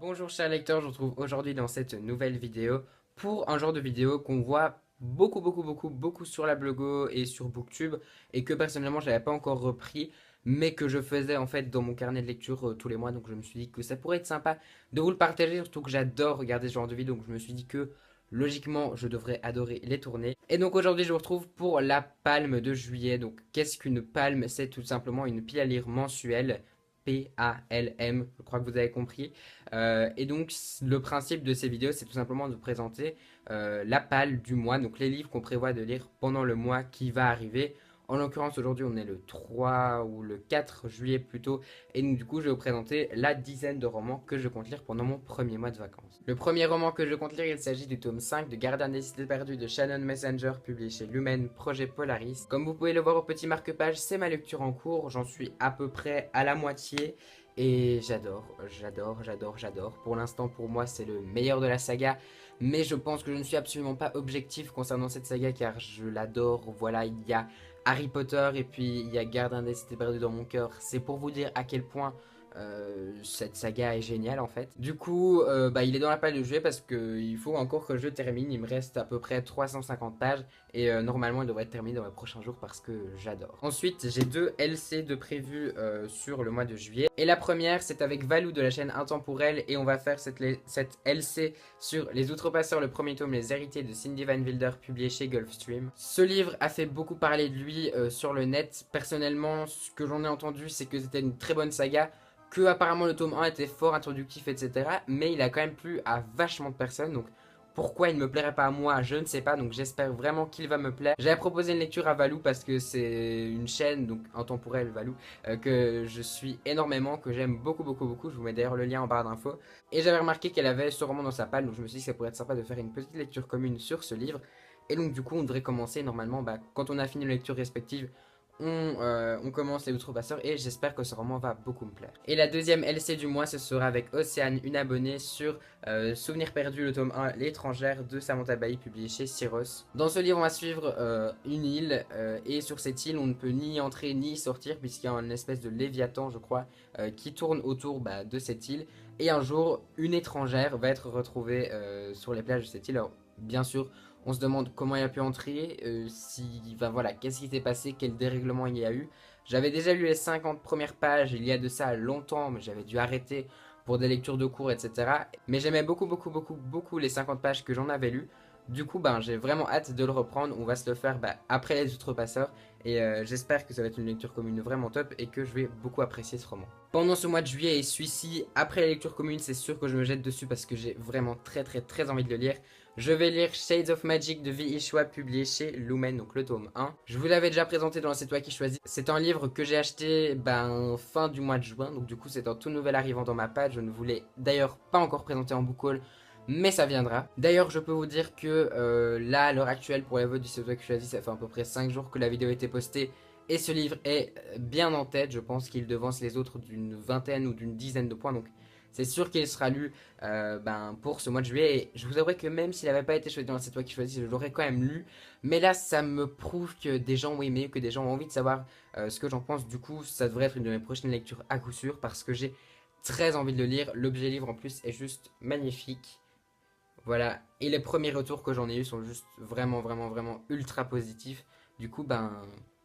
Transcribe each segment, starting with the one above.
Bonjour chers lecteurs, je vous retrouve aujourd'hui dans cette nouvelle vidéo pour un genre de vidéo qu'on voit beaucoup sur la Blogo et sur Booktube et que personnellement je n'avais pas encore repris mais que je faisais en fait dans mon carnet de lecture tous les mois, donc je me suis dit que ça pourrait être sympa de vous le partager, surtout que j'adore regarder ce genre de vidéo, donc je me suis dit que logiquement je devrais adorer les tourner. Et donc aujourd'hui je vous retrouve pour la palme de juillet. Donc qu'est-ce qu'une palme? C'est tout simplement une pile à lire mensuelle, PALM, je crois que vous avez compris. Et donc, le principe de ces vidéos, c'est tout simplement de vous présenter la palle du mois, donc les livres qu'on prévoit de lire pendant le mois qui va arriver. En l'occurrence, aujourd'hui, on est le 3 ou le 4 juillet plutôt. Et donc, du coup, je vais vous présenter la dizaine de romans que je compte lire pendant mon premier mois de vacances. Le premier roman que je compte lire, il s'agit du tome 5 de Gardien des cités perdues de Shannon Messenger, publié chez Lumen, projet Polaris. Comme vous pouvez le voir au petit marque-page, c'est ma lecture en cours. J'en suis à peu près à la moitié. Et j'adore. Pour l'instant, pour moi, c'est le meilleur de la saga. Mais je pense que je ne suis absolument pas objectif concernant cette saga car je l'adore. Voilà, il y a Harry Potter et puis il y a Gardien des Cités Perdues dans mon cœur. C'est pour vous dire à quel point cette saga est géniale en fait. Du coup, il est dans la palle de jouer parce qu'il faut encore que je termine. Il me reste à peu près 350 pages et normalement il devrait être terminé dans les prochains jours parce que j'adore. Ensuite, j'ai deux LC de prévus sur le mois de juillet. Et la première, c'est avec Valou de la chaîne Intemporelle et on va faire cette LC sur Les Outrepasseurs, le premier tome, Les Héritiers de Cindy Van Wilder, publié chez Gulfstream. Ce livre a fait beaucoup parler de lui sur le net. Personnellement, ce que j'en ai entendu, c'est que c'était une très bonne saga, que apparemment le tome 1 était fort introductif, etc. Mais il a quand même plu à vachement de personnes, donc pourquoi il ne me plairait pas à moi, je ne sais pas, donc j'espère vraiment qu'il va me plaire. J'avais proposé une lecture à Valou parce que c'est une chaîne, donc intemporelle Valou, que je suis énormément, que j'aime beaucoup. Je vous mets d'ailleurs le lien en barre d'infos. Et j'avais remarqué qu'elle avait ce roman dans sa palle, donc je me suis dit que ça pourrait être sympa de faire une petite lecture commune sur ce livre. Et donc du coup on devrait commencer normalement, quand on a fini nos lectures respectives, on commence les Outrepasseurs et j'espère que ce roman va beaucoup me plaire. Et la deuxième LC du mois, ce sera avec Océane, une abonnée sur Souvenirs perdus, le tome 1, L'étrangère de Samantha Bailly, publié chez Syros. Dans ce livre, on va suivre une île et sur cette île, on ne peut ni y entrer ni y sortir puisqu'il y a une espèce de léviathan, je crois, qui tourne autour de cette île. Et un jour, une étrangère va être retrouvée sur les plages de cette île. Alors, bien sûr, on se demande comment il a pu entrer, voilà, qu'est-ce qui s'est passé, quel dérèglement il y a eu. J'avais déjà lu les 50 premières pages il y a de ça longtemps, mais j'avais dû arrêter pour des lectures de cours, etc. Mais j'aimais beaucoup les 50 pages que j'en avais lues. Du coup, j'ai vraiment hâte de le reprendre. On va se le faire après les Outrepasseurs. Et j'espère que ça va être une lecture commune vraiment top et que je vais beaucoup apprécier ce roman. Pendant ce mois de juillet et celui-ci, après la lecture commune, c'est sûr que je me jette dessus parce que j'ai vraiment très envie de le lire. Je vais lire Shades of Magic de V.E. Schwab, publié chez Lumen, donc le tome 1. Je vous l'avais déjà présenté dans C'est toi qui choisis. C'est un livre que j'ai acheté fin du mois de juin, donc du coup c'est un tout nouvel arrivant dans ma page. Je ne vous l'ai d'ailleurs pas encore présenté en book haul, mais ça viendra. D'ailleurs, je peux vous dire que là, à l'heure actuelle, pour les votes du C'est toi qui choisis, ça fait à peu près 5 jours que la vidéo a été postée. Et ce livre est bien en tête, je pense qu'il devance les autres d'une vingtaine ou d'une dizaine de points, donc c'est sûr qu'il sera lu pour ce mois de juillet. Et je vous avouerai que même s'il n'avait pas été choisi dans C'est toi qui choisis, je l'aurais quand même lu. Mais là, ça me prouve que des gens ont aimé, que des gens ont envie de savoir ce que j'en pense. Du coup, ça devrait être une de mes prochaines lectures à coup sûr parce que j'ai très envie de le lire. L'objet livre en plus est juste magnifique. Voilà, et les premiers retours que j'en ai eu sont juste vraiment ultra positifs. Du coup,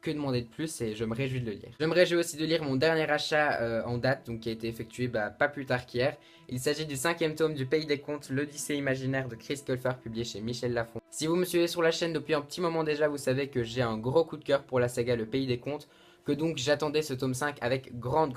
que demander de plus et je me réjouis de le lire. Je me réjouis aussi de lire mon dernier achat en date, donc qui a été effectué pas plus tard qu'hier. Il s'agit du cinquième tome du Pays des Contes, l'Odyssée imaginaire de Chris Colfer, publié chez Michel Lafon. Si vous me suivez sur la chaîne depuis un petit moment déjà, vous savez que j'ai un gros coup de cœur pour la saga Le Pays des Contes, que donc j'attendais ce tome 5 avec grande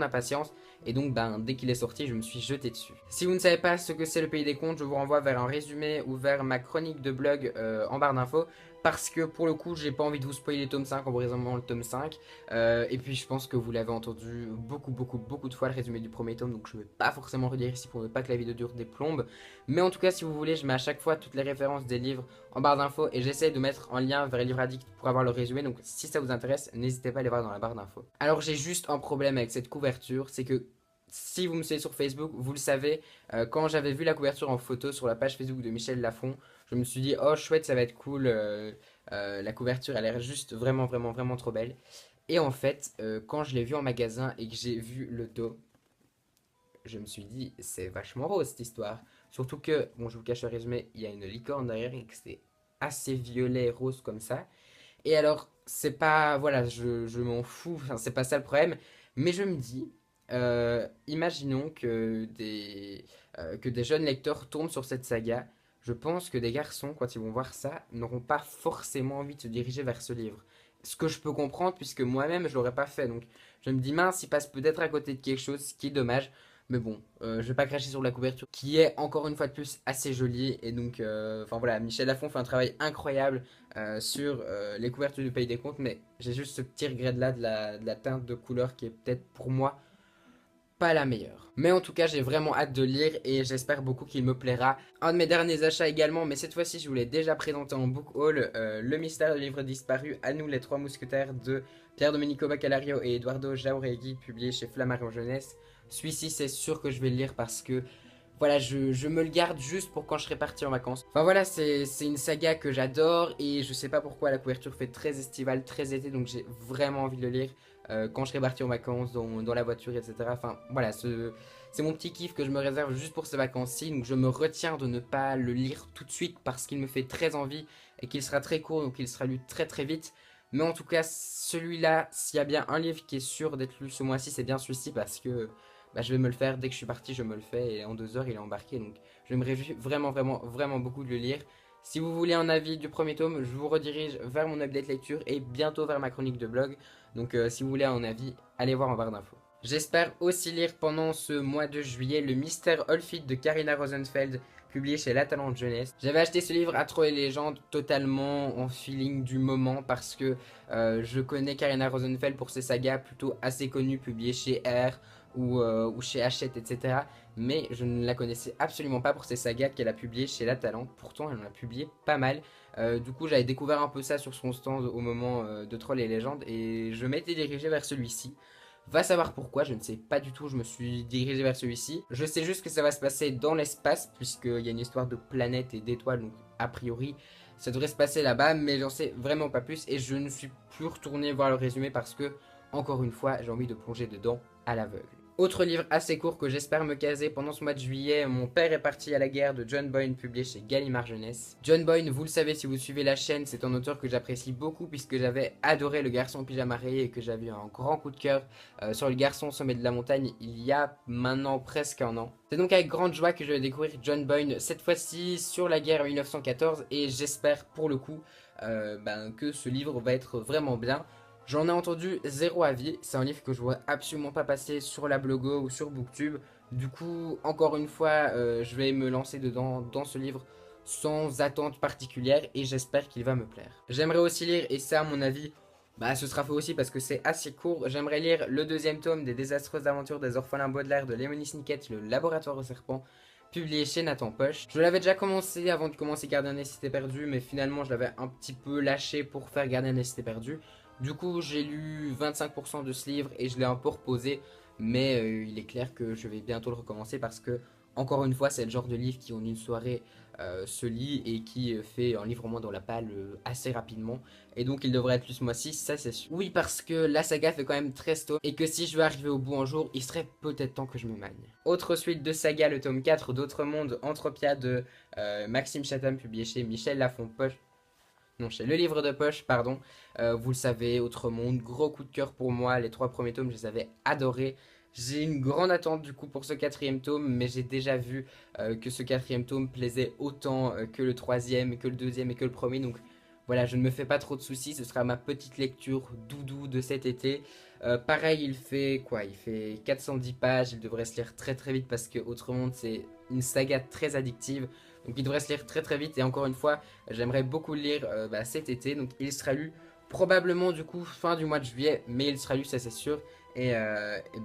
impatience. Et donc dès qu'il est sorti, je me suis jeté dessus. Si vous ne savez pas ce que c'est le Pays des Contes, je vous renvoie vers un résumé ou vers ma chronique de blog en barre d'infos. Parce que pour le coup, j'ai pas envie de vous spoiler le tome 5 en vous résumant le tome 5. Et puis je pense que vous l'avez entendu beaucoup de fois le résumé du premier tome. Donc je ne vais pas forcément redire ici pour ne pas que la vidéo dure des plombes. Mais en tout cas, si vous voulez, je mets à chaque fois toutes les références des livres en barre d'infos. Et j'essaie de mettre en lien vers les livres addicts pour avoir le résumé. Donc si ça vous intéresse, n'hésitez pas à aller voir dans la barre d'infos. Alors j'ai juste un problème avec cette couverture. C'est que si vous me suivez sur Facebook, vous le savez, quand j'avais vu la couverture en photo sur la page Facebook de Michel Lafon, je me suis dit, oh chouette, ça va être cool, la couverture, elle a l'air juste vraiment trop belle. Et en fait, quand je l'ai vu en magasin et que j'ai vu le dos, je me suis dit, c'est vachement rose cette histoire. Surtout que, bon, je vous cache le résumé, il y a une licorne derrière et que c'est assez violet rose comme ça. Et alors, c'est pas, voilà, je m'en fous, enfin, c'est pas ça le problème, mais je me dis, imaginons que des jeunes lecteurs tombent sur cette saga. Je pense que des garçons, quand ils vont voir ça, n'auront pas forcément envie de se diriger vers ce livre. Ce que je peux comprendre, puisque moi-même, je l'aurais pas fait. Donc, je me dis, mince, il passe peut-être à côté de quelque chose, ce qui est dommage. Mais bon, je vais pas cracher sur la couverture, qui est encore une fois de plus assez jolie. Et donc, enfin voilà, Michel Lafon fait un travail incroyable sur les couvertures du Pays des Contes. Mais j'ai juste ce petit regret là de la teinte de couleur qui est peut-être pour moi pas la meilleure. Mais en tout cas, j'ai vraiment hâte de lire et j'espère beaucoup qu'il me plaira. Un de mes derniers achats également, mais cette fois-ci, je vous l'ai déjà présenté en book haul, Le mystère du livre disparu, à nous les trois mousquetaires de Pierre Domenico Baccalario et Eduardo Jauregui, publié chez Flammarion Jeunesse. Celui-ci, c'est sûr que je vais le lire parce que voilà, je me le garde juste pour quand je serai parti en vacances. Enfin voilà, c'est une saga que j'adore et je sais pas pourquoi la couverture fait très estival, très été, donc j'ai vraiment envie de le lire quand je serai parti en vacances, dans la voiture, etc. Enfin voilà, c'est mon petit kiff que je me réserve juste pour ces vacances-ci, donc je me retiens de ne pas le lire tout de suite parce qu'il me fait très envie et qu'il sera très court, donc il sera lu très très vite. Mais en tout cas, celui-là, s'il y a bien un livre qui est sûr d'être lu ce mois-ci, c'est bien celui-ci parce que bah, je vais me le faire dès que je suis parti, je me le fais et en 2 heures il est embarqué. Donc je me réjouis vraiment, vraiment, vraiment beaucoup de le lire. Si vous voulez un avis du premier tome, je vous redirige vers mon update lecture et bientôt vers ma chronique de blog. Donc si vous voulez un avis, allez voir en barre d'infos. J'espère aussi lire pendant ce mois de juillet Le Mystère Olfit de Karina Rosenfeld, publié chez La Talente Jeunesse. J'avais acheté ce livre à Troll et Légendes totalement en feeling du moment parce que je connais Karina Rosenfeld pour ses sagas plutôt assez connues publiées chez R ou chez Hachette, etc. Mais je ne la connaissais absolument pas pour ses sagas qu'elle a publiées chez La Talente. Pourtant, elle en a publié pas mal. Du coup, j'avais découvert un peu ça sur son stand au moment de Troll et Légendes et je m'étais dirigé vers celui-ci. Va savoir pourquoi, je ne sais pas du tout, je me suis dirigé vers celui-ci. Je sais juste que ça va se passer dans l'espace, puisqu'il y a une histoire de planètes et d'étoiles, donc a priori, ça devrait se passer là-bas, mais j'en sais vraiment pas plus, et je ne suis plus retourné voir le résumé parce que, encore une fois, j'ai envie de plonger dedans à l'aveugle. Autre livre assez court que j'espère me caser pendant ce mois de juillet, Mon père est parti à la guerre de John Boyne, publié chez Gallimard Jeunesse. John Boyne, vous le savez si vous suivez la chaîne, c'est un auteur que j'apprécie beaucoup puisque j'avais adoré Le garçon en pyjama rayé et que j'avais eu un grand coup de cœur sur Le garçon au sommet de la montagne il y a maintenant presque un an. C'est donc avec grande joie que je vais découvrir John Boyne, cette fois-ci sur la guerre 1914 et j'espère pour le coup que ce livre va être vraiment bien. J'en ai entendu zéro avis, c'est un livre que je vois absolument pas passer sur la Blogo ou sur Booktube. Du coup, encore une fois, je vais me lancer dedans dans ce livre sans attente particulière et j'espère qu'il va me plaire. J'aimerais aussi lire, et ça à mon avis, ce sera fait aussi parce que c'est assez court, j'aimerais lire le deuxième tome des désastreuses aventures des orphelins Baudelaire de Léonie Snicket, le laboratoire au serpent, publié chez Nathan Poche. Je l'avais déjà commencé avant de commencer Gardien des cités perdues, mais finalement je l'avais un petit peu lâché pour faire Gardien des cités perdues. Du coup, j'ai lu 25% de ce livre et je l'ai un peu reposé, mais il est clair que je vais bientôt le recommencer parce que, encore une fois, c'est le genre de livre qui en une soirée se lit et qui fait un livre au moins dans la palle assez rapidement. Et donc, il devrait être lu ce mois-ci, ça c'est sûr. Oui, parce que la saga fait quand même très tôt et que si je veux arriver au bout un jour, il serait peut-être temps que je me magne. Autre suite de saga, le tome 4 d'Autre Monde, Entropia de Maxime Chatham, publié chez Michel Lafon Poche. Non, chez Le Livre de Poche, pardon. Vous le savez, Autre Monde, gros coup de cœur pour moi. Les 3 premiers tomes, je les avais adorés. J'ai une grande attente du coup pour ce 4e tome, mais j'ai déjà vu que ce 4e tome plaisait autant que le 3e, que le 2e et que le premier. Donc voilà, je ne me fais pas trop de soucis. Ce sera ma petite lecture doudou de cet été. Pareil, il fait quoi? Il fait 410 pages. Il devrait se lire très très vite parce que Autre Monde, c'est une saga très addictive. Donc il devrait se lire très très vite et encore une fois j'aimerais beaucoup le lire cet été. Donc il sera lu probablement du coup fin du mois de juillet, mais il sera lu ça c'est sûr. Et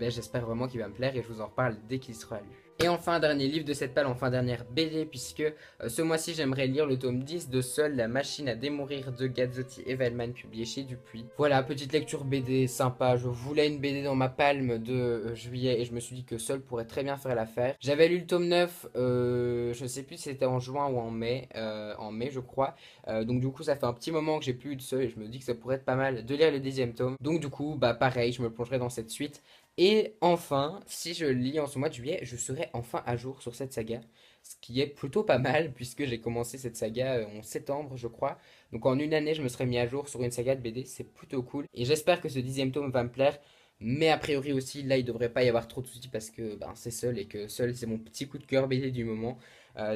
j'espère vraiment qu'il va me plaire et je vous en reparle dès qu'il sera lu. Et enfin, dernier livre de cette palle, enfin dernière BD, puisque ce mois-ci j'aimerais lire le tome 10 de Seul, la machine à démourir de Gazzotti et Velman, publié chez Dupuis. Voilà, petite lecture BD sympa, je voulais une BD dans ma palme de juillet et je me suis dit que Seul pourrait très bien faire l'affaire. J'avais lu le tome 9, je ne sais plus si c'était en juin ou en mai je crois. Donc du coup ça fait un petit moment que j'ai plus eu de Seul et je me dis que ça pourrait être pas mal de lire le 10e tome. Donc du coup, pareil, je me plongerai dans cette suite. Et enfin, si je lis en ce mois de juillet, je serai enfin à jour sur cette saga, ce qui est plutôt pas mal puisque j'ai commencé cette saga en septembre, je crois. Donc en une année, je me serais mis à jour sur une saga de BD, c'est plutôt cool. Et j'espère que ce 10e tome va me plaire. Mais a priori aussi, là, il devrait pas y avoir trop de soucis parce que ben, c'est Seul et que Seul, c'est mon petit coup de cœur BD du moment.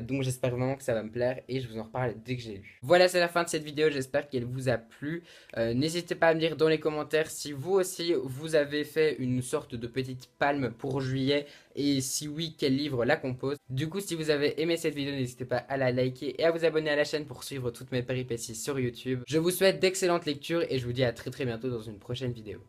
Donc j'espère vraiment que ça va me plaire et je vous en reparle dès que j'ai lu. Voilà, c'est la fin de cette vidéo, j'espère qu'elle vous a plu. N'hésitez pas à me dire dans les commentaires si vous aussi vous avez fait une sorte de petite palme pour juillet et si oui, quel livre la compose. Du coup, si vous avez aimé cette vidéo, n'hésitez pas à la liker et à vous abonner à la chaîne pour suivre toutes mes péripéties sur YouTube. Je vous souhaite d'excellentes lectures et je vous dis à très bientôt dans une prochaine vidéo.